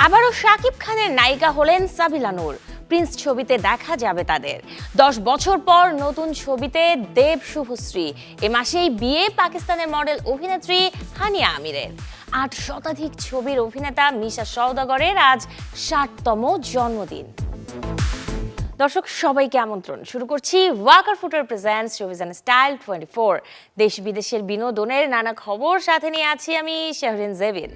আবারও শাকিব খানের নায়িকা হলেন সাবিলা নূর। প্রিন্স ছবিতে দেখা যাবে তাদের। 10 বছর পর নতুন ছবিতে দেব শুভশ্রী। এ মাসেই বিয়ে পাকিস্তানের মডেল অভিনেত্রী হানিয়া আমিরের। 8 শতাধিক ছবির অভিনেতা মিশা সওদাগরের আজ 60তম জন্মদিন। দর্শক সবাইকে আমন্ত্রণ। শুরু করছি ওয়াকার ফুটার প্রেজেন্টস শোবিজ এন্ড স্টাইল 24। দেশ বিদেশের বিনোদনের নানা খবর সাথে নিয়ে আছি আমি শাহরিন জেবিন।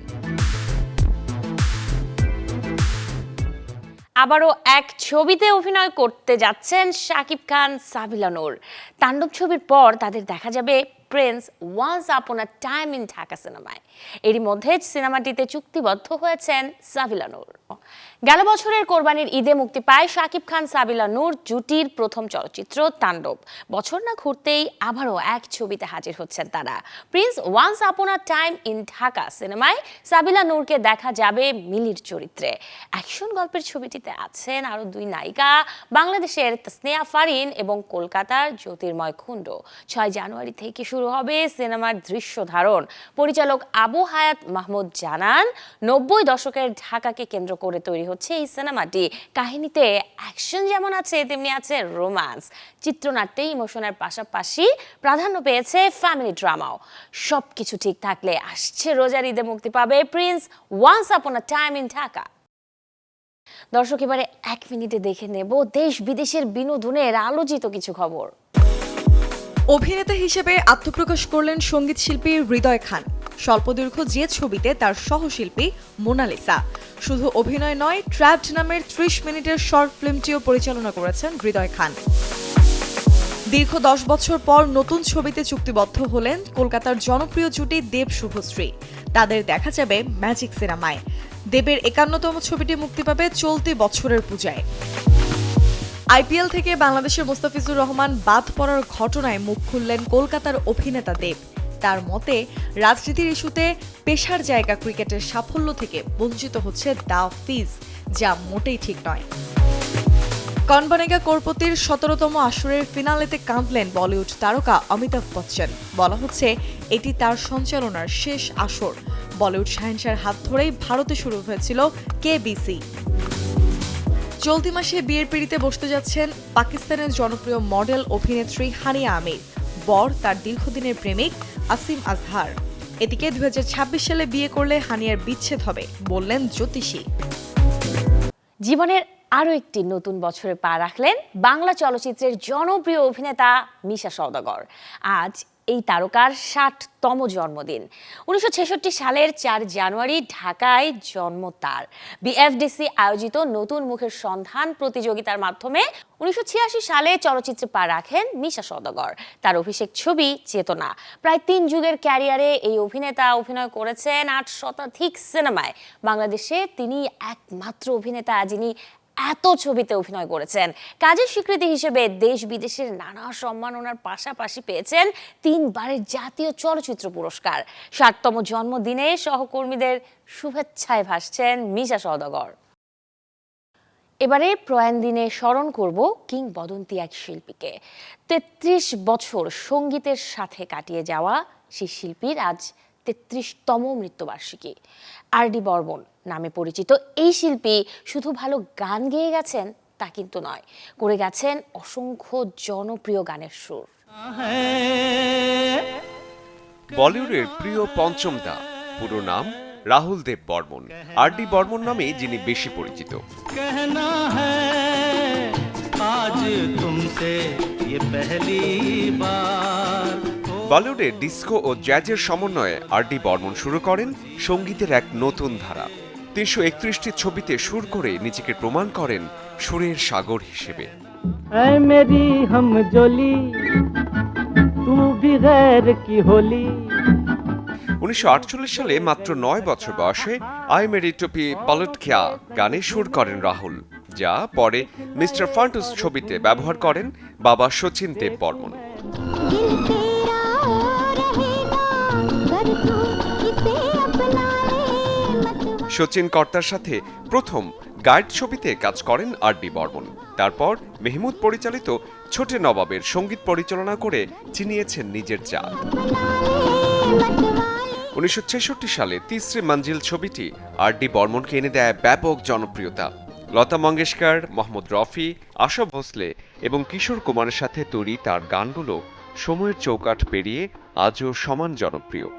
আবারও এক ছবিতে অভিনয় করতে যাচ্ছেন শাকিব খান, সাবিলা নূর। তাণ্ডব ছবির পর তাদের দেখা যাবে Prince once upon a time in Dhaka সিনেমায়। এরই মধ্যে সিনেমাটিতে চুক্তিবদ্ধ হয়েছেন সাবিলা নূর। গেল বছরের কোরবানির ঈদে মুক্তি পায় শাকিব খান সাবিলা নূর জুটির প্রথম চলচ্চিত্র তাণ্ডব। বছর না ঘুরতেই আবারও এক ছবিতে হাজির হচ্ছেন তারা। Prince once upon a time in Dhaka সিনেমায় সাবিলা নূরকে দেখা যাবে মিলির চরিত্রে। অ্যাকশন গল্পের ছবিটিতে আছেন আরও 2 নায়িকা, বাংলাদেশের তাসনিয়া ফারিন এবং কলকাতার জ্যোতির্ময় কুণ্ডু। 6 জানুয়ারি থেকে শুরু হবে সিনেমার দৃশ্য ধারণ। পরিচালক আবু হায়াত মাহমুদ জানান, 90 দশকের ঢাকাকে কেন্দ্র করে তৈরি হচ্ছে এই সিনেমাটি। কাহিনীতে অ্যাকশন যেমন আছে তেমনি আছে রোম্যান্স। চিত্রনাট্যে ইমোশনের পাশাপাশি প্রাধান্য পেয়েছে ফ্যামিলি ড্রামাও। সবকিছু ঠিক থাকলে আসছে রোজার ঈদে মুক্তি পাবে Prince once upon a time in Dhaka. দর্শক এবারে 1 মিনিটে দেখে নেব দেশ বিদেশের বিনোদনের আলোচিত কিছু খবর। অভিনেতা হিসেবে আত্মপ্রকাশ করলেন সঙ্গীত শিল্পী হৃদয় খান। স্বল্পদৈর্ঘ্য যে ছবিতে তার সহশিল্পী মোনালিসা। শুধু অভিনয় নয়, ট্র্যাপড নামের 30 মিনিটের শর্ট ফিল্মটিও পরিচালনা করেছেন হৃদয় খান। দীর্ঘ 10 বছর পর নতুন ছবিতে চুক্তিবদ্ধ হলেন কলকাতার জনপ্রিয় জুটি দেব শুভশ্রী। তাদের দেখা যাবে ম্যাজিক সিনেমায়। দেবের 51তম ছবিটি মুক্তি পাবে চলতি বছরের পূজায়। আইপিএল থেকে বাংলাদেশের মোস্তাফিজুর রহমান বাদ পড়ার ঘটনায় মুখ খুললেন কলকাতার অভিনেতা দেব। তার মতে, রাজনীতির ইস্যুতে পেশার জায়গা ক্রিকেটের সাফল্য থেকে বঞ্চিত হচ্ছে দা ফিজ, যা মোটেই ঠিক নয়। কৌন বনেগা করোড়পতির 17তম আসরের ফিনালেতে কাঁদলেন বলিউড তারকা অমিতাভ বচ্চন। বলা হচ্ছে এটি তার সঞ্চালনার শেষ আসর। বলিউড শাহেনশার হাত ধরেই ভারতে শুরু হয়েছিল কেবিসি। চলতি মাসে বিয়ের পিঁড়িতে বসতে যাচ্ছেন পাকিস্তানের জনপ্রিয় মডেল অভিনেত্রী হানিয়া আমির। বর তার দীর্ঘদিনের প্রেমিক আসিম আজহার। এদিকে 2026 সালে বিয়ে করলে হানিয়ার বিচ্ছেদ হবে বললেন জ্যোতিষী। জীবনের আরও একটি নতুন বছরে পা রাখলেন বাংলা চলচ্চিত্রের জনপ্রিয় অভিনেতা মিশা সওদাগর। আজ এই তারকার 60তম জন্মদিন। 1966 সালের 4 জানুয়ারি ঢাকায় জন্ম তার। বিএফডিসি আয়োজিত নতুন মুখের সন্ধান প্রতিযোগিতার মাধ্যমে 1986 সালে চলচ্চিত্রে পা রাখেন মিশা সওদাগর। তার অভিষেক ছবি চেতনা। প্রায় 3 যুগের ক্যারিয়ারে এই অভিনেতা অভিনয় করেছেন 8 শতাধিক সিনেমায়। বাংলাদেশে তিনি একমাত্র অভিনেতা যিনি এত ছবিতে অভিনয় করেছেন। কাজের স্বীকৃতি হিসেবে দেশ বিদেশের নানা সম্মাননার পাশাপাশি পেয়েছেন 3 বারের জাতীয় চলচ্চিত্র পুরস্কার। 60তম জন্মদিনে সহকর্মীদের শুভেচ্ছায় ভাসছেন মিশা সওদাগর। এবারে প্রয়াণ দিনে স্মরণ করব কিংবদন্তি এক শিল্পীকে। 33 বছর সঙ্গীতের সাথে কাটিয়ে যাওয়া সেই শিল্পীর আজ 33তম মৃত্যুবার্ষিকী। আর.ডি. বর্মন নামে পরিচিত এই শিল্পী শুধু ভালো গান গেয়ে গেছেন তা কিন্তু নয়, করে গেছেন অসংখ্য জনপ্রিয় গানের সুর। বলিউডের প্রিয় পঞ্চম দা, পুরো নাম রাহুল দেব বর্মন। আর.ডি. বর্মন নামে যিনি বেশি পরিচিত। বলিউডে ডিস্কো ও জ্যাজের সমন্বয়ে আর.ডি. বর্মন শুরু করেন সঙ্গীতের এক নতুন ধারা। 331টি ছবিতে সুর করে নিজেকে প্রমাণ করেন সুরের সাগর হিসেবে। 1948 সালে মাত্র 9 বছর বয়সে আই মেরি টুপি পলট খিয়া গানে সুর করেন রাহুল, যা পরে মিস্টার ফান্টুস ছবিতে ব্যবহার করেন বাবা শচীন দেব বর্মন। শচীন কর্তার সাথে প্রথম গাইড ছবিতে কাজ করেন আর.ডি. বর্মন। তারপর মেহমুদ পরিচালিত ছোটে নবাবের সঙ্গীত পরিচালনা করে চিনিয়েছেন নিজের জাত। 1966 সালে তিসরে মঞ্জিল ছবিটি আর.ডি. বর্মনকে এনে দেয় ব্যাপক জনপ্রিয়তা। লতা মঙ্গেশকর, মোহাম্মদ রফি, আশা ভোসলে এবং কিশোর কুমারের সাথে তৈরি তার গানগুলো সময়ের চৌকাঠ পেরিয়ে আজও সমান জনপ্রিয়।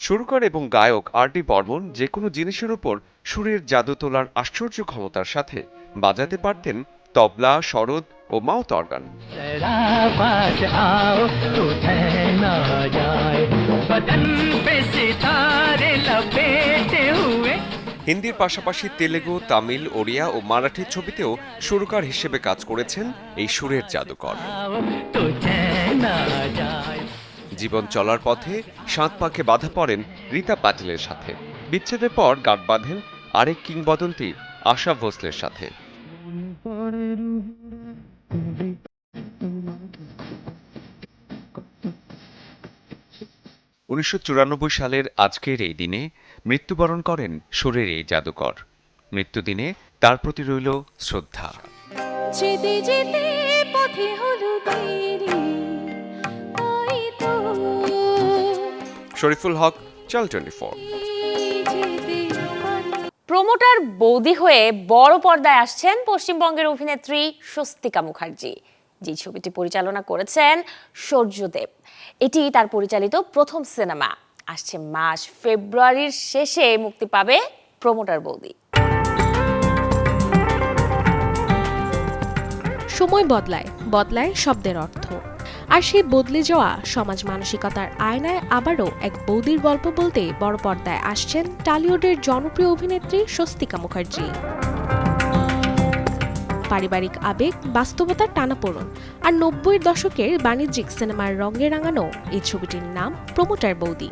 সুরকার এবং গায়ক আর.ডি. বর্মন যে কোনো জিনিসের উপর সুরের জাদু তোলার আশ্চর্য ক্ষমতার সাথে বাজাতে পারতেন তবলা, সরোদ ও মাউথ অর্গান। হিন্দির পাশাপাশি তেলেগু, তামিল, ওড়িয়া ও মারাঠি ছবিতেও সুরকার হিসেবে কাজ করেছেন এই সুরের জাদুকর। জীবন চলার পথে সাত পাকে বাধা পড়েন রীতা পাটিলের সাথে। বিচ্ছেদের পর গাঁট বাঁধেন আরেক কিংবদন্তি আশা ভোসলের সাথে। 1994 সালের আজকের এই দিনে মৃত্যুবরণ করেন সুরের এই জাদুকর। মৃত্যুদিনে তার প্রতি রইল শ্রদ্ধা। যেতে যেতে পথে হলো দেরি, তাই তো শরীফুল হক, চ্যানেল 24। যেতে পারি। প্রমোটার বৌদি হয়ে বড় পর্দায় আসছেন পশ্চিমবঙ্গের অভিনেত্রী স্বস্তিকা মুখার্জি, যে ছবিটি পরিচালনা করেছেন সূর্যদেব। এটি তার পরিচালিত প্রথম সিনেমা। আসছে মাস ফেব্রুয়ারির শেষে মুক্তি পাবে প্রমোটার বৌদি। সময় বদলায়, বদলায় শব্দের অর্থ। আর সেই বদলে যাওয়া সমাজ মানসিকতার আয়নায় আবারও এক বৌদির গল্প বলতে বড় পর্দায় আসছেন টলিউডের জনপ্রিয় অভিনেত্রী স্বস্তিকা মুখার্জি। পারিবারিক আবেগ, বাস্তবতার টানাপোড়েন আর 90-এর দশকের বাণিজ্যিক সিনেমার রঙে রাঙানো এই ছবিটির নাম প্রমোটার বৌদি।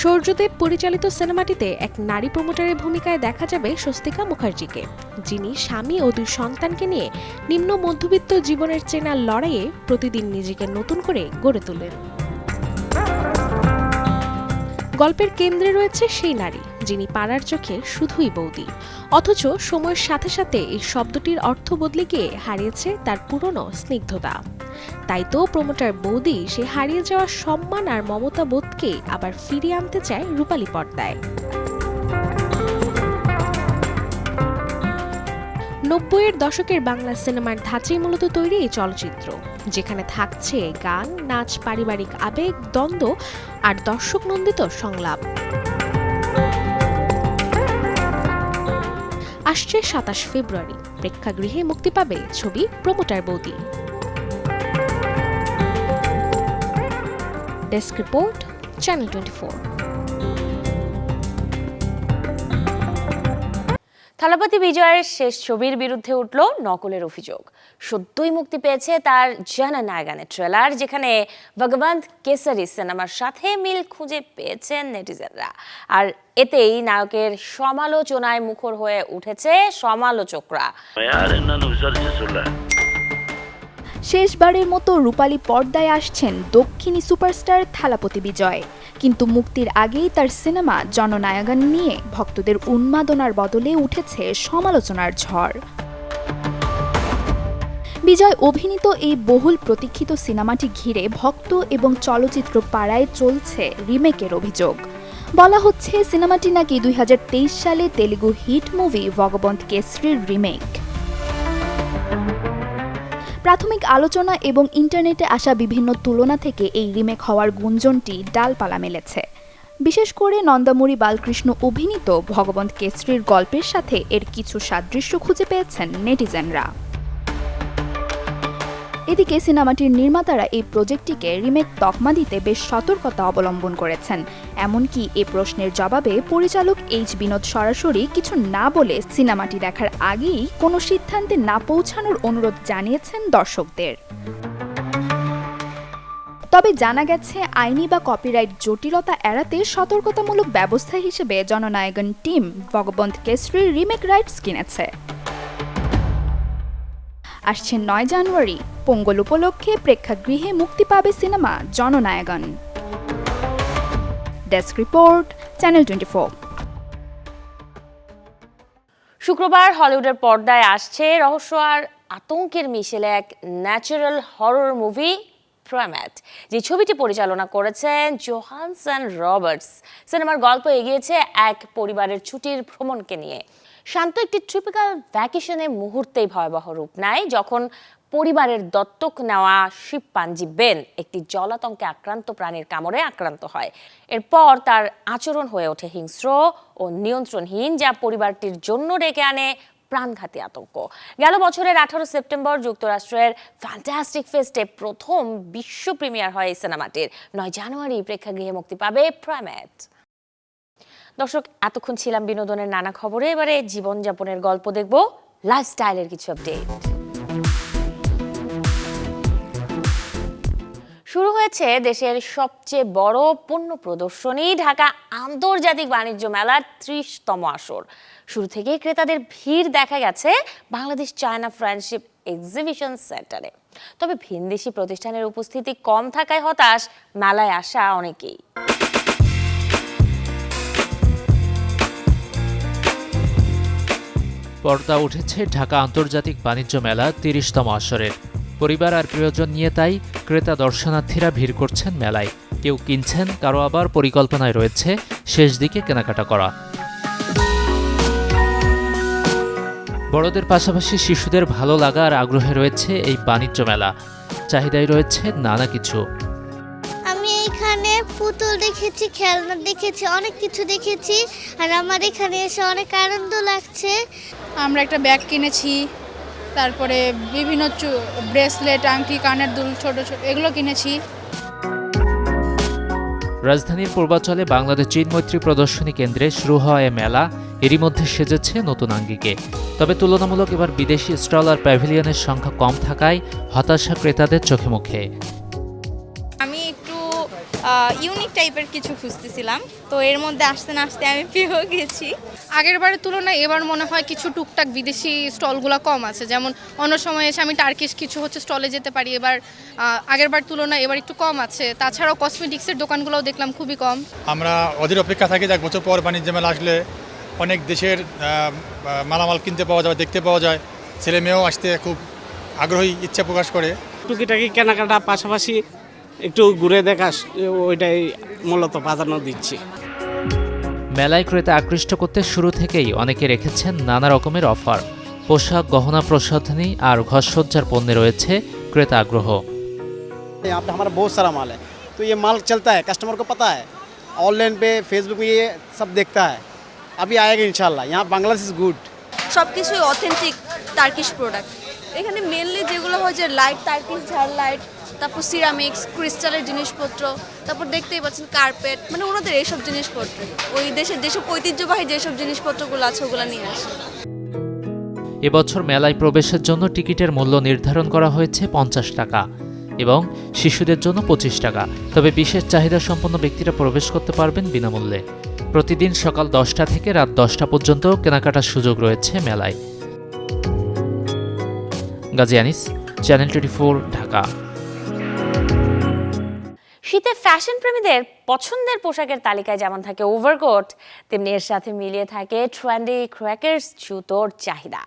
সূর্যদেব পরিচালিত সিনেমাটিতে এক নারী প্রমোটারের ভূমিকায় দেখা যাবে স্বস্তিকা মুখার্জিকে, যিনি স্বামী ও 2 সন্তানকে নিয়ে নিম্ন মধ্যবিত্ত জীবনের চেনার লড়াইয়ে প্রতিদিন নিজেকে নতুন করে গড়ে তোলেন। গল্পের কেন্দ্রে রয়েছে সেই নারী যিনি পাড়ার চোখে শুধুই বৌদি, অথচ সময়ের সাথে সাথে এই শব্দটির অর্থ বদলে গিয়ে হারিয়েছে তার পুরনো স্নিগ্ধতা। তাই তো প্রমোটার বৌদি সে হারিয়ে যাওয়া সম্মান আর মমতা বোধকে আবার ফিরিয়ে আনতে চায় রূপালী পর্দায়। 90-এর দশকের বাংলা সিনেমার ধাঁচেই মূলত তৈরি এই চলচ্চিত্র, যেখানে থাকছে গান, নাচ, পারিবারিক আবেগ, দ্বন্দ্ব আর দর্শক নন্দিত সংলাপ। আসছে 27 ফেব্রুয়ারি প্রেক্ষাগৃহে মুক্তি পাবে ছবি প্রমোটার বৌদি। Desk report, channel 24। থালাপতি বিজয়ের শেষ ছবির বিরুদ্ধে উঠল নকলের অভিযোগ। সদ্যই মুক্তি পেয়েছে তার জননায়গানের ট্রেলার, যেখানে ভগবন্ত কেসরি সিনেমার সাথে মিল খুঁজে পেয়েছেন নেটিজেনরা। আর এতেই নায়কের সমালোচনায় মুখর হয়ে উঠেছে সমালোচকরা। শেষবারের মতো রূপালী পর্দায় আসছেন দক্ষিণী সুপারস্টার থালাপতি বিজয়, কিন্তু মুক্তির আগেই তার সিনেমা জননায়গন নিয়ে ভক্তদের উন্মাদনার বদলে উঠেছে সমালোচনার ঝড়। বিজয় অভিনীত এই বহুল প্রতীক্ষিত সিনেমাটি ঘিরে ভক্ত এবং চলচ্চিত্র পাড়ায় চলছে রিমেকের অভিযোগ। বলা হচ্ছে সিনেমাটি নাকি 2023 সালে তেলুগু হিট মুভি ভগবন্ত কেসরির রিমেক। প্রাথমিক আলোচনা এবং ইন্টারনেটে আসা বিভিন্ন তুলনা থেকে এই রিমেক হওয়ার গুঞ্জনটি ডালপালা মেলেছে। বিশেষ করে নন্দামুরি বালকৃষ্ণ অভিনীত ভগবন্ত কেসরির গল্পের সাথে এর কিছু সাদৃশ্য খুঁজে পেয়েছেন নেটিজেনরা। এদিকে সিনেমাটির নির্মাতারা এই প্রজেক্টটিকে রিমেক তকমা দিতে বেশ সতর্কতা অবলম্বন করেছেন। এমনকি এ প্রশ্নের জবাবে পরিচালক এইচ বিনোদ সরাসরি কিছু না বলে সিনেমাটি দেখার আগেই কোনো সিদ্ধান্তে না পৌঁছানোর অনুরোধ জানিয়েছেন দর্শকদের। তবে জানা গেছে আইনি বা কপিরাইট জটিলতা এড়াতে সতর্কতামূলক ব্যবস্থা হিসেবে জননায়গন টিম ভগবন্ত কেসরির রিমেক রাইটস কিনেছে। আসছে 9 জানুয়ারি পোঙ্গল উপলক্ষে প্রেক্ষাগৃহে মুক্তি পাবে cinema Jananayagan. Desk report, channel 24। শুক্রবার হলিউডের পর্দায় আসছে রহস্য আর আতঙ্কের মিশেলে এক ন্যাচারাল হরর মুভি প্রাইমেট, যে ছবিটি পরিচালনা করেছেন জোহানসন রবার্টস। সিনেমার গল্প এগিয়েছে এক পরিবারের ছুটির ভ্রমণকে নিয়ে। শান্ত একটি ট্রপিক্যাল ভ্যাকেশনে মুহূর্তেই ভয়াবহ রূপ নেয় যখন পরিবারের দত্তক নেওয়া শিম্পাঞ্জি বেন একটি জলাতঙ্কে আক্রান্ত প্রাণীর কামড়ে আক্রান্ত হয়। এরপর তার আচরণ হয়ে ওঠে হিংস্র ও নিয়ন্ত্রণহীন, যা পরিবারটির জন্য ডেকে আনে প্রাণঘাতী আতঙ্ক। গেল বছরের 18 সেপ্টেম্বর যুক্তরাষ্ট্রের ফ্যান্টাস্টিক ফেস্টে প্রথম বিশ্ব প্রিমিয়ার হয় এই সিনেমাটির। 9 জানুয়ারি প্রেক্ষাগৃহে মুক্তি পাবে প্রাইমেট। দর্শক, এতক্ষণ ছিলাম বিনোদনের নানা খবরে। এবারে জীবনযাপনের গল্প দেখব, লাইফস্টাইলের কিছু আপডেট। শুরু হয়েছে দেশের সবচেয়ে বড় পণ্য প্রদর্শনী ঢাকা আন্তর্জাতিক বাণিজ্য মেলার 30তম আসর। শুরু থেকেই ক্রেতাদের ভিড় দেখা গেছে বাংলাদেশ চায়না ফ্রেন্ডশিপ এক্সিবিশন সেন্টারে। তবে ভিনদেশি প্রতিষ্ঠানের উপস্থিতি কম থাকায় হতাশ মেলায় আসা অনেকেই। পর্দা উঠেছে ঢাকা আন্তর্জাতিক বাণিজ্য মেলা 30তম আসরের। পরিবার আর প্রিয়জন নিয়ে তাই ক্রেতা দর্শনার্থীরা ভিড় করছেন মেলায়। কেউ কিনছেন, কারো আবার পরিকল্পনায় রয়েছে শেষ দিকে কেনাকাটা করা। বড়দের পাশাপাশি শিশুদের ভালো লাগা আর আগ্রহে রয়েছে এই বাণিজ্য মেলা। চাহিদায় রয়েছে নানা কিছু। আমি এখানে পুতুল দেখেছি, খেলনা দেখেছি, অনেক কিছু দেখেছি, আর আমার এখানে এসে অনেক আনন্দ লাগছে। আমরা একটা ব্যাগ কিনেছি, তারপরে বিভিন্ন ব্রেসলেট, আংটি, কানের দুল, ছোট ছোট এগুলো কিনেছি। রাজধানীর পূর্বাঞ্চলে বাংলাদেশ চীন মৈত্রী প্রদর্শনী কেন্দ্রে শুরু হওয়া এ মেলা এরই মধ্যে সেজেছে নতুন আঙ্গিকে। তবে তুলনামূলক এবার বিদেশি স্টল আর প্যাভিলিয়নের সংখ্যা কম থাকায় হতাশা ক্রেতাদের চোখে মুখে। আমি একটু ইউনিক টাইপের কিছু খুঁজতেছিলাম, তো এর মধ্যে আসতে না আসতে আমি পেয়েও গেছি। আগের বারের তুলনায় এবার মনে হয় কিছু টুকটাক বিদেশি স্টলগুলো কম আছে। যেমন অন্য সময় এসে আমি টার্কিশ কিছু স্টলে যেতে পারি, এবার আগের বার তুলনায় এবার একটু কম আছে। তাছাড়াও কসমেটিক্সের দোকানগুলোও দেখলাম খুবই কম। আমরা ওদের অপেক্ষা থাকি, এক বছর পর বাণিজ্য মেলা আসলে অনেক দেশের মালামাল কিনতে পাওয়া যায়, দেখতে পাওয়া যায়। ছেলে মেয়েও আসতে খুব আগ্রহী, ইচ্ছা প্রকাশ করে। টুকিটাকি কেনাকাটা পাশাপাশি একটু ঘুরে দেখা, ওইটাই মূলত প্রাধান্য দিচ্ছি। মেলায় ক্রেতা আকৃষ্ট করতে শুরু থেকেই অনেকে রেখেছেন নানা রকমের অফার। পোশাক, গহনা, প্রসাধনী আর ঘরসজ্জার পণ্যে রয়েছে ক্রেতা আগ্রহ। यहाँ पे हमारा बहुत सारा माल है, तो ये माल चलता है, कस्टमर को पता है, ऑनलाइन पे फेसबुक पे ये सब देखता है। अभी आएगा इंशाल्लाह। यहाँ बांग्लादेश इज गुड। সব কিছুই অথেন্টিক টার্কিশ প্রোডাক্ট। এখানে মেনলি যেগুলো হয় যে লাইট, টার্কিশ ঝাড় লাইট, তারপর সিরামিক্স, ক্রিস্টালের জিনিসপত্র, তারপর দেখতেই পাচ্ছেন কার্পেট, মানে ওনাদের এইসব জিনিসপত্র ওই দেশের যেসব ঐতিহ্যবাহী যেসব জিনিসপত্রগুলো আছে ওগুলো নিয়ে আসে। এবছর মেলায় প্রবেশের জন্য টিকিটের মূল্য নির্ধারণ করা হয়েছে 50 টাকা এবং শিশুদের জন্য 25 টাকা। তবে বিশেষ চাহিদা সম্পন্ন ব্যক্তিরা প্রবেশ করতে পারবেন বিনামূল্যে। প্রতিদিন সকাল 10টা থেকে রাত 10টা পর্যন্ত কেনাকাটার সুযোগ রয়েছে মেলায়। গাজী আনিস, চ্যানেল 24, ঢাকা। শীতে ফ্যাশন প্রেমীদের পছন্দের পোশাকের তালিকায় যেমন থাকে ওভারকোট, তেমনি এর সাথে মিলিয়ে থাকে ট্রেন্ডি ক্র্যাকার্স জুতোর চাহিদা।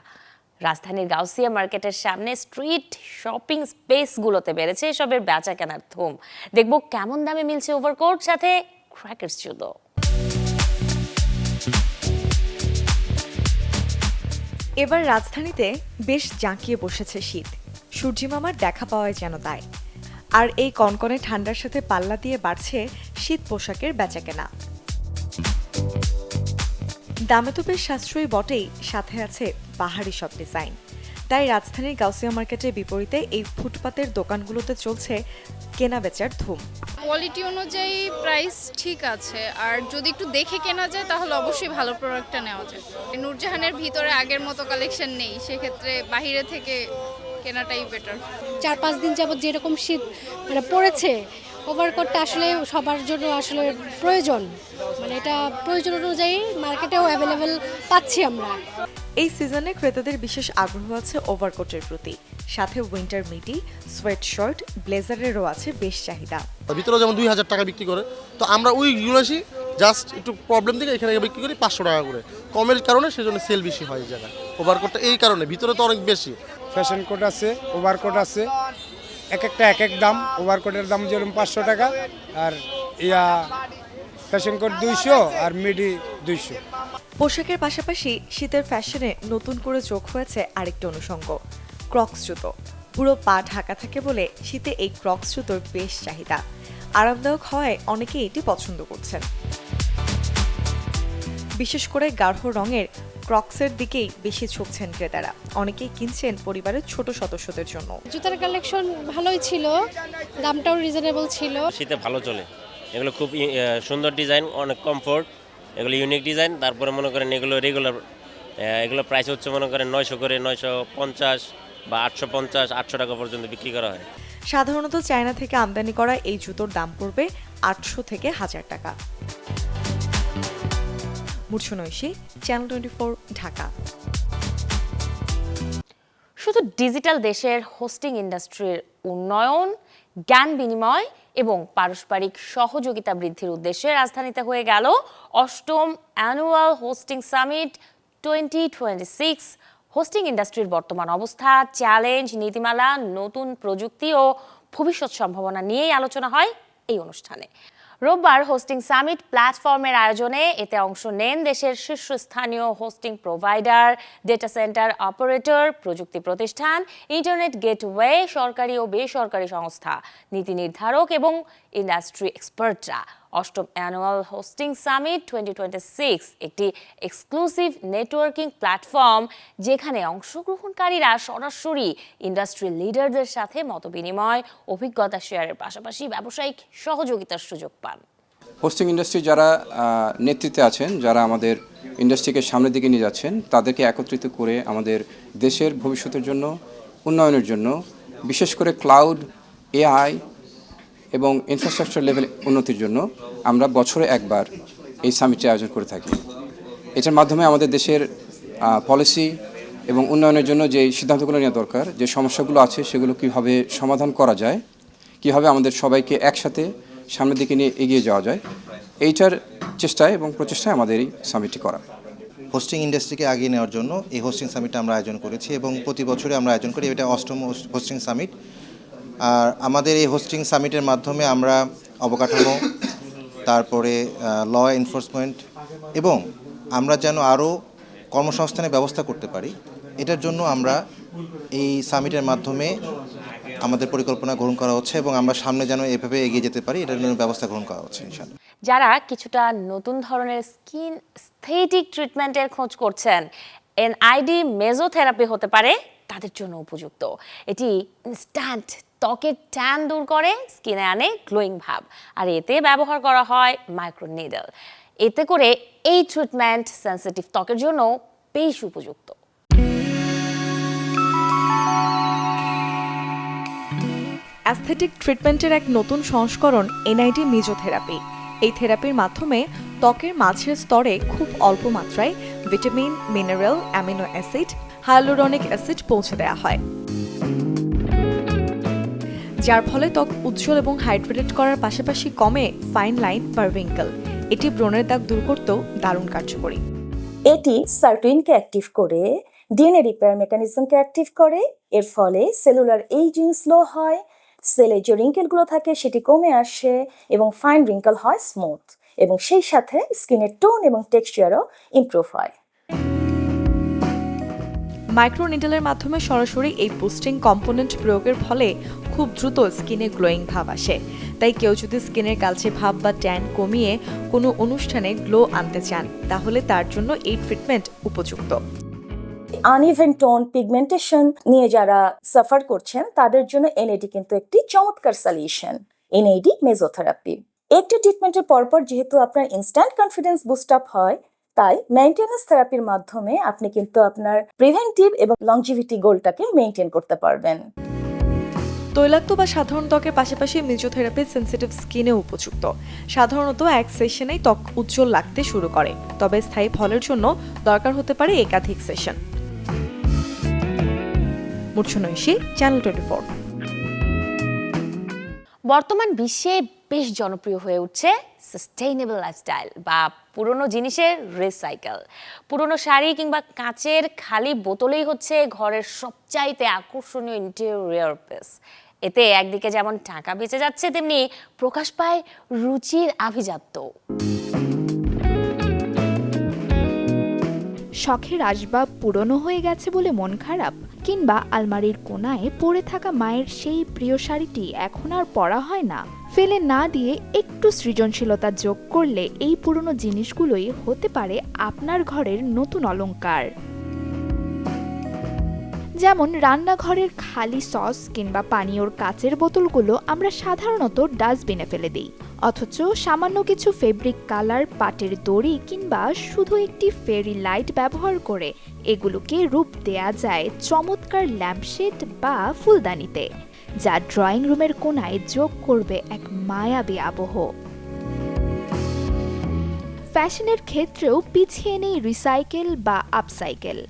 রাজধানীর গাউসিয়া মার্কেটের সামনে স্ট্রিট শপিং স্পেসগুলোতে বেড়েছে এসবের বেচা কেনার ধুম। দেখব কেমন দামে মিলছে ওভারকোট সাথে ক্র্যাকার্স জুতো। এবার রাজধানীতে বেশ জাঁকিয়ে বসেছে শীত। সূর্যিমামার দেখা পাওয়ায় যেন তাই। আর এই কনকনে ঠান্ডার সাথে পাল্লা দিয়ে বাড়ছে শীত পোশাকের বেচাকেনা। দামে তো বেশ সাশ্রয়ী বটেই, সাথে আছে বাহারি সব ডিজাইন। তাই রাজধানীর গাউসিয়া মার্কেটের বিপরীতে এই ফুটপাতের দোকানগুলোতে চলছে কেনা বেচার ধুম। কোয়ালিটি অনুযায়ী প্রাইস ঠিক আছে, আর যদি একটু দেখে কেনা যায় তাহলে অবশ্যই ভালো প্রোডাক্টটা নেওয়া যায়। নূরজাহানের ভিতরে আগের মতো কালেকশন নেই, সেক্ষেত্রে বাইরে থেকে কেনাটাই বেটার। 4-5 দিন যাবত যেরকম শীত পড়েছে, ওভারকোটটা আসলে সবার জন্য আসলে প্রয়োজন, মানে এটা প্রয়োজন অনুযায়ী মার্কেটেও অ্যাভেলেবেল পাচ্ছি আমরা। এই সিজনে ক্রেতাদের বিশেষ আগ্রহ আছে ওভারকোটের প্রতি, সাথে উইন্টার মিডি, সোয়েট শার্ট, ব্লেজারেরও আছে বেশ চাহিদা। ভিতরে যেমন 2000 টাকা বিক্রি করে, তো আমরা ওইগুলো আসি জাস্ট একটু প্রবলেম থেকে এখানে বিক্রি করি 500 টাকা করে, কমের কারণে সেজন্য সেল বেশি হয় এই জায়গায়। ওভারকোটটা এই কারণে, ভিতরে তো অনেক বেশি। ফ্যাশন কোট আছে, ওভারকোট আছে, এক একটা এক এক দাম। ওভারকোটের দাম যেরকম 500 টাকা, আর ফ্যাশন কোট 200 আর মিডি 200। পোশাকের পাশাপাশি শীতের ফ্যাশনে নতুন করে যোগ হয়েছে আরেকটি অনুষঙ্গ, ক্রক্স জুতো। পুরো পা ঢাকা থাকে বলে শীতে এই ক্রক্স জুতোর বেশ চাহিদা। আরামদায়ক হওয়ায় অনেকেই এটি পছন্দ করছেন। বিশেষ করে গাঢ় রঙের ক্রক্সের দিকেই বেশি ঝুঁকছেন ক্রেতারা। অনেকেই কিনছেন পরিবারের ছোট সদস্যদের জন্য। জুতার কালেকশন ভালোই ছিল, দামটাও রিজনেবল ছিল। শীতে ভালো চলে, এগুলো খুব সুন্দর ডিজাইন, অনেক কমফোর্ট, এগুলো ইউনিক ডিজাইন। তারপরে মনে করেন এগুলো রেগুলার, এগুলো প্রাইস হচ্ছে মনে করেন 900 করে, 950 বা 850, 800 টাকা পর্যন্ত বিক্রি করা হয়। সাধারণত চায়না থেকে আমদানি করা এই জুতোর দাম পড়বে 800 থেকে 1000 টাকা। মূর্ছনৈশী, চ্যানেল 24, ঢাকা। শুধু ডিজিটাল দেশের হোস্টিং ইন্ডাস্ট্রির উন্নয়ন, জ্ঞান বিনিময় এবং পারস্পরিক সহযোগিতা বৃদ্ধির উদ্দেশ্যে রাজধানীতে হয়ে গেল 8ম অ্যানুয়াল হোস্টিং সামিট 2026। হোস্টিং ইন্ডাস্ট্রির বর্তমান অবস্থা, চ্যালেঞ্জ, নীতিমালা, নতুন প্রযুক্তি ও ভবিষ্যৎ সম্ভাবনা নিয়েই আলোচনা হয় এই অনুষ্ঠানে। রোববার হোস্টিং সামিট প্ল্যাটফর্মের আয়োজনে এতে অংশ নেন দেশের শীর্ষস্থানীয় hosting provider, data centre operator, প্রযুক্তি প্রতিষ্ঠান, ইন্টারনেট গেটওয়ে, সরকারি ও বেসরকারি সংস্থা, নীতি নির্ধারক এবং ইন্ডাস্ট্রি এক্সপার্টরা। 8ম অ্যানুয়াল হোস্টিং সামিট 2026 একটি এক্সক্লুসিভ নেটওয়ার্কিং প্ল্যাটফর্ম, যেখানে অংশগ্রহণকারীরা সরাসরি ইন্ডাস্ট্রি লিডারদের সাথে মতবিনিময়, অভিজ্ঞতা শেয়ারের পাশাপাশি ব্যবসায়িক সহযোগিতার সুযোগ পান। হোস্টিং ইন্ডাস্ট্রি যারা নেতৃত্বে আছেন, যারা আমাদের ইন্ডাস্ট্রিকে সামনের দিকে নিয়ে যাচ্ছেন, তাদেরকে একত্রিত করে আমাদের দেশের ভবিষ্যতের জন্য, উন্নয়নের জন্য, বিশেষ করে ক্লাউড, এআই এবং ইনফ্রাস্ট্রাকচার লেভেল উন্নতির জন্য আমরা বছরে একবার এই সামিটটি আয়োজন করে থাকি। এটার মাধ্যমে আমাদের দেশের পলিসি এবং উন্নয়নের জন্য যে সিদ্ধান্তগুলো নেওয়া দরকার, যে সমস্যাগুলো আছে সেগুলো কীভাবে সমাধান করা যায়, কীভাবে আমাদের সবাইকে একসাথে সামনের দিকে নিয়ে এগিয়ে যাওয়া যায়, এইটার চেষ্টায় এবং প্রচেষ্টায় আমাদের এই সামিটটি করা। হোস্টিং ইন্ডাস্ট্রিকে আগিয়ে নেওয়ার জন্য এই হোস্টিং সামিটটা আমরা আয়োজন করেছি এবং প্রতি বছরে আমরা আয়োজন করি। এটা 8ম হোস্টিং সামিট। আর আমাদের এই হোস্টিং সামিটের মাধ্যমে আমরা অবকাঠামো, তারপরে ল এনফোর্সমেন্ট এবং আমরা যেন আরও কর্মসংস্থানের ব্যবস্থা করতে পারি, এটার জন্য আমরা এই সামিটের মাধ্যমে আমাদের পরিকল্পনা গ্রহণ করা হচ্ছে এবং আমরা সামনে যেন এভাবে এগিয়ে যেতে পারি, এটার জন্য ব্যবস্থা গ্রহণ করা হচ্ছে ইনশাআল্লাহ। যারা কিছুটা নতুন ধরনের স্কিন স্থেটিক ট্রিটমেন্টের খোঁজ করছেন, এনআইডি মেজোথেরাপি হতে পারে তাদের জন্য উপযুক্ত। এটি ইনস্ট্যান্ট ত্বকের ট্যান দূর করে, স্কিনে আনে গ্লোয়িং ভাব, আর এতে ব্যবহার করা হয় মাইক্রো নিডল। এতে করে এই ট্রিটমেন্ট সেনসিটিভ ত্বকের জন্য বেশ উপযুক্ত। অ্যাস্থেটিক ট্রিটমেন্টের এক নতুন সংস্করণ এনআইডি মেজোথেরাপি। এই থেরাপির মাধ্যমে ত্বকের মাঝের স্তরে খুব অল্প মাত্রায় vitamin, mineral, amino acid, hyaluronic acid পৌঁছে দেওয়া হয়, যার ফলে ত্বক উজ্জ্বল এবং হাইড্রেটেড করার পাশাপাশি কমে ফাইন লাইন বা রিঙ্কেল। এটি ব্রণের দাগ দূর করতেও দারুণ কার্যকরী। এটি সার্টুইনকে অ্যাক্টিভ করে, ডিএনএ রিপেয়ার মেকানিজমকে অ্যাক্টিভ করে। এর ফলে সেলুলার এইজিং স্লো হয়, সেলে যে রিঙ্কেলগুলো থাকে সেটি কমে আসে এবং ফাইন রিঙ্কেল হয় স্মুথ, এবং সেই সাথে স্কিনের টোন এবং টেক্সচারও ইমপ্রুভ হয়। মাইক্রো নিডলের মাধ্যমে সরাসরি এই বুস্টিং কম্পোনেন্ট প্রয়োগের ফলে খুব দ্রুত স্কিনে গ্লোয়িং ভাব আসে। তাই কেউ যদি স্কিনের কালচে ভাব বা ট্যান কমিয়ে কোনো অনুষ্ঠানে গ্লো আনতে চান, তাহলে তার জন্য এই ট্রিটমেন্ট উপযুক্ত। আনইভেন টোন, পিগমেন্টেশন নিয়ে যারা সাফার করছেন তাদের জন্য এনআইডি কিন্তু একটি চমৎকার সলিউশন। এনআইডি মেজোথেরাপি একটি ট্রিটমেন্টের পরপর যেহেতু আপনার ইনস্ট্যান্ট কনফিডেন্স বুস্ট আপ হয়, তাই মেইনটেনেন্স থেরাপির মাধ্যমে আপনি কিন্তু আপনার প্রিভেন্টিভ এবং লংজিভিটি গোলটাকে মেইনটেইন করতে পারবেন। তৈলাক্ত বা সাধারণ ত্বকের পাশাপাশি মেজোথেরাপি সেনসিটিভ স্কিনে উপযুক্ত। সাধারণত এক সেশনেই ত্বক উজ্জ্বল লাগতে শুরু করে, তবে স্থায়ী ফলের জন্য দরকার হতে পারে একাধিক সেশন। মূর্ছনৈশী, চ্যানেল 24। বর্তমান বিশ্বে বেশ জনপ্রিয় হয়ে উঠছে সাস্টেইনেবল লাইফস্টাইল বা পুরনো জিনিসের রিসাইকেল। পুরনো শাড়ি কিংবা কাঁচের খালি বোতলেই হচ্ছে ঘরের সবচাইতে আকর্ষণীয় ইন্টেরিয়র পিস। এতে একদিকে যেমন টাকা বেঁচে যাচ্ছে, তেমনি প্রকাশ পায় রুচির আভিজাত্য। শখের আসবাব পুরনো হয়ে গেছে বলে মন খারাপ, কিংবা আলমারির কোণায় পড়ে থাকা মায়ের সেই প্রিয় শাড়িটি এখন আর পরা হয় না, ফেলে না দিয়ে একটু সৃজনশীলতা যোগ করলে এই পুরনো জিনিসগুলোই হতে পারে আপনার ঘরের নতুন অলংকার। যেমন রান্নাঘরের খালি সস কিংবা পানীয়র কাচের বোতলগুলো আমরা সাধারণত ডাস্টবিনে ফেলে দিই, অথচ সামান্য কিছু ফেব্রিক কালার, পাটের দড়ি কিংবা শুধু একটি ফেরি লাইট ব্যবহার করে এগুলোকে রূপ দেয়া যায় চমৎকার ল্যাম্পশেড বা ফুলদানিতে, যা ড্রয়িং রুমের কোণায় যোগ করবে এক মায়াবী আবহ। ফ্যাশনের ক্ষেত্রেও পিছিয়ে নেই রিসাইকেল বা আপসাইকেল।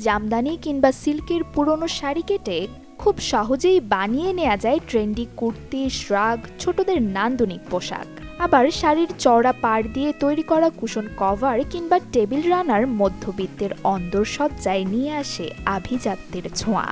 জামদানি কিংবা সিল্কের পুরনো শাড়ি কেটে খুব সহজেই বানিয়ে নেওয়া যায় ট্রেন্ডি কুর্তি, শ্রাগ, ছোটদের নান্দনিক পোশাক। আবার শাড়ির চওড়া পাড় দিয়ে তৈরি করা কুশন কভার কিংবা টেবিল রানার মধ্যবিত্তের অন্দরসজ্জায় নিয়ে আসে আভিজাত্যের ছোঁয়া।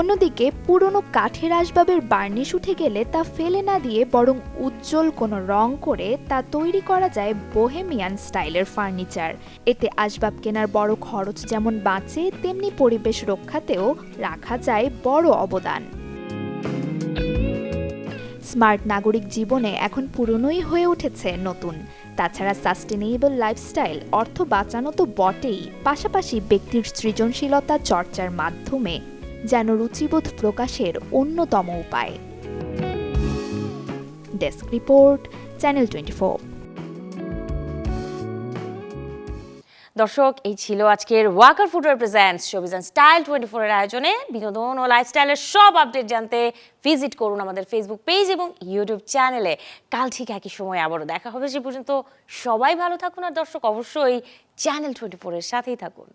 অন্যদিকে পুরনো কাঠের আসবাবের বার্নিশ উঠে গেলে তা ফেলে না দিয়ে বরং উজ্জ্বল কোনো রং করে তা তৈরি করা যায় বোহেমিয়ান স্টাইলের ফার্নিচার। এতে আসবাব কেনার বড় খরচ যেমন বাঁচে, তেমনি পরিবেশ রক্ষাতেও রাখা যায় বড় অবদান। স্মার্ট নাগরিক জীবনে এখন পুরনোই হয়ে উঠেছে নতুন। তাছাড়া সাস্টেনেবল লাইফস্টাইল অর্থ বাঁচানো তো বটেই, পাশাপাশি ব্যক্তির সৃজনশীলতা চর্চার মাধ্যমে যেন রুচিবোধ প্রকাশের অন্যতম উপায়। Desk report, channel 24। দর্শক, এই ছিল আজকের Walker footwear presents showbiz and style 24 এর আয়োজনে। বিনোদন ও লাইফস্টাইলের সব আপডেট জানতে ভিজিট করুন আমাদের ফেসবুক পেজ এবং ইউটিউব চ্যানেলে। কাল ঠিক একই সময় আবারও দেখা হবে। সে পর্যন্ত সবাই ভালো থাকুন, আর দর্শক অবশ্যই চ্যানেল 24 এর সাথেই থাকুন।